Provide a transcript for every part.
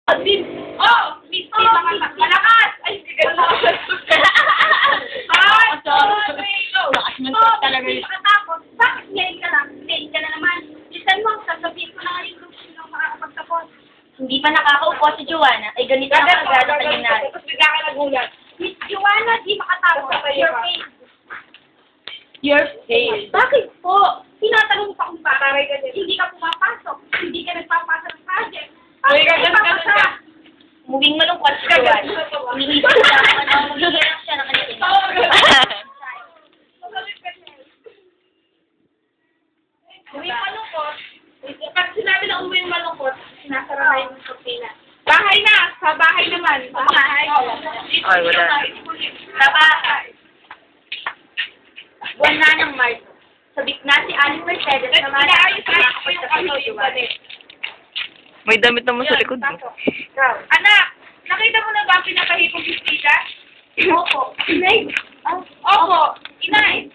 Oh! Misty mga malakas! Ay, hindi ka malakas. Talaga yun. Makatapos, bakit ngayon ka lang? Ngayon ka na naman. Lisan mo, sasabihin ko na nga yung gusto nyo makakapagtapos. Hindi pa nakakaupo si Joanna. Ay, ganito na agad ang kanyang nari. Tapos bigla ka nagulat. Miss Joanna, di makatapos. Your face. Your face. Bakit po? Tinatanong pa kung bakit. Taray ka din. Hindi ka pumapasok. Hindi ka nagpapasa ng project. Uy, Bakit ganun ka. Moving malungkot si Joanna. Iniisip siya ng ano, maghihirap siya ng kanyang Uwi malungkot. Pag sinabi na uwi malungkot, sinasara na yung kurtina. Bahay na! Sa bahay naman. Bahay. Ay, wala. Sa bahay. Buwan na ng Marso. Sabik na si Aling Mercedes naman. Inaayos ko yung ano yung balik. May damit naman sa likod mo. Anak! Nakita mo na ba ang pinakahipong bisita? Opo. Inay. Opo! Inay!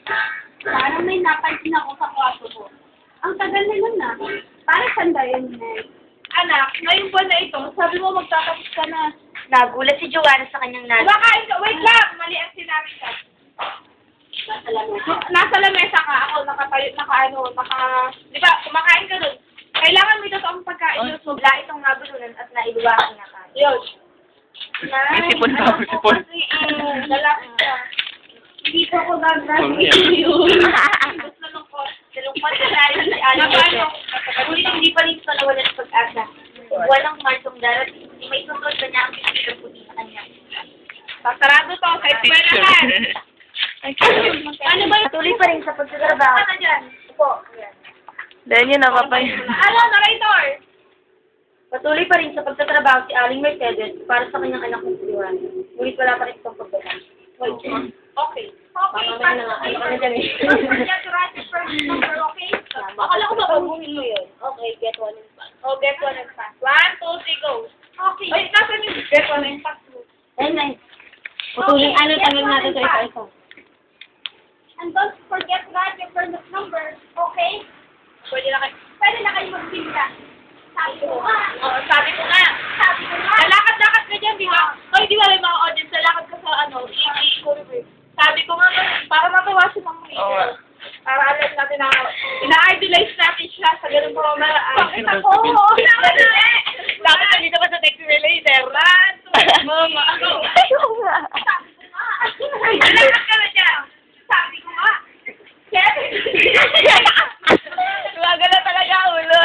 Parang may napansin ako sa kwarto ko. Ang tagal nila na. Para saan ba yun, Inay? Anak, ngayong buwan na ito, sabi mo magtatapos ka na. Nagulat si Joanna sa kanyang nari. Kumakain ka. Wait lang! Mali ang sinabi ka. Nasa lamesa ka. Ako nakatayo, di ba, kumakain ka dun. Kailangan may totoong pagkain yun. Bigla itong nabulunan at nailuwakan na kain. Yun. May sipon pa, may sipon. Lalaki ka. Hindi ko ako gagraduate. Nalungkot. Nalungkot na nari si Aling Mercedes. Ngunit hindi pa rin ito nawalan ng pag-asa. Walang Marsong darating. Hindi may susunod na niya ang pinagpapang puti sa kanya. Sarado to sa eskwelahan. Ano ba yun? Patuloy pa rin sa pagsatrabaho. Ano dyan? Po. Ayan. Dahil yun, nakapay. Ano, narrator? Patuloy pa rin sa pagtatrabaho si Aling Mercedes para sa kanyang anak ng Joanna. Ngunit wala pa rin itong pagbabago. Okay. Okay. Mamaya na nga. Ano ka na dyan eh. Don't forget to write your first number, okay? Akala ko mababuhin mo yun. Okay, get one and pass. Oh, get one and pass. 1, 2, 3, go. Okay. Ay, nasan yung get one and pass mo? Ayun na. Patuloy, ano, tanong natin sa isa-isa. And don't forget to write your first number, okay? Pwede na kayo. Pwede na kayo magpinta. Sabi ko nga. Oo, sabi ko nga. Sabi ko nga. Lalakad-lakad ka dyan, di ba? Hoy, di ba may mga audience, lalakad ka sa sabi ko nga, para matawa si Ma'am Rita. Oo nga. Para alam natin na, ina-idolize natin siya sa ganun paraan. Bakit Ako, dapat nandito pa sa text relator. Mama, ako. Lalakad ka na siya. Sabi ko nga. Gumagala talaga ulo.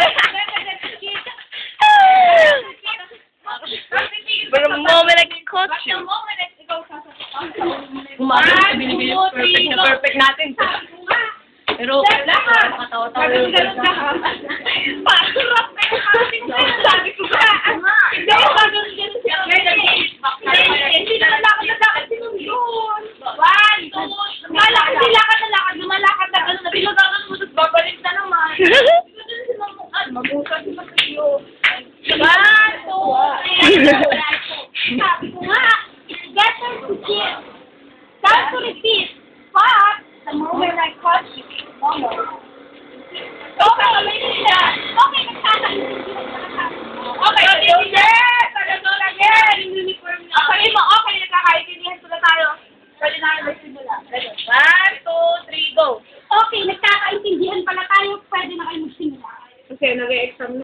But the moment I caught But the you. moment that ikaw sasasabihin. Gumagala, binibigay yung perfect natin. Pero, nakatawa-tawa yung ka. Parang na yung kapit na yun. Sabi ko ba? Hindi, parang ganun siya. Hindi na lakad sinunod. 1, 2, lumalakad na lakad. Lumalakad na gano'n. Nabilagangan mo, tapos babalik na naman. Mabukas si Mateo. 1, 2, 3.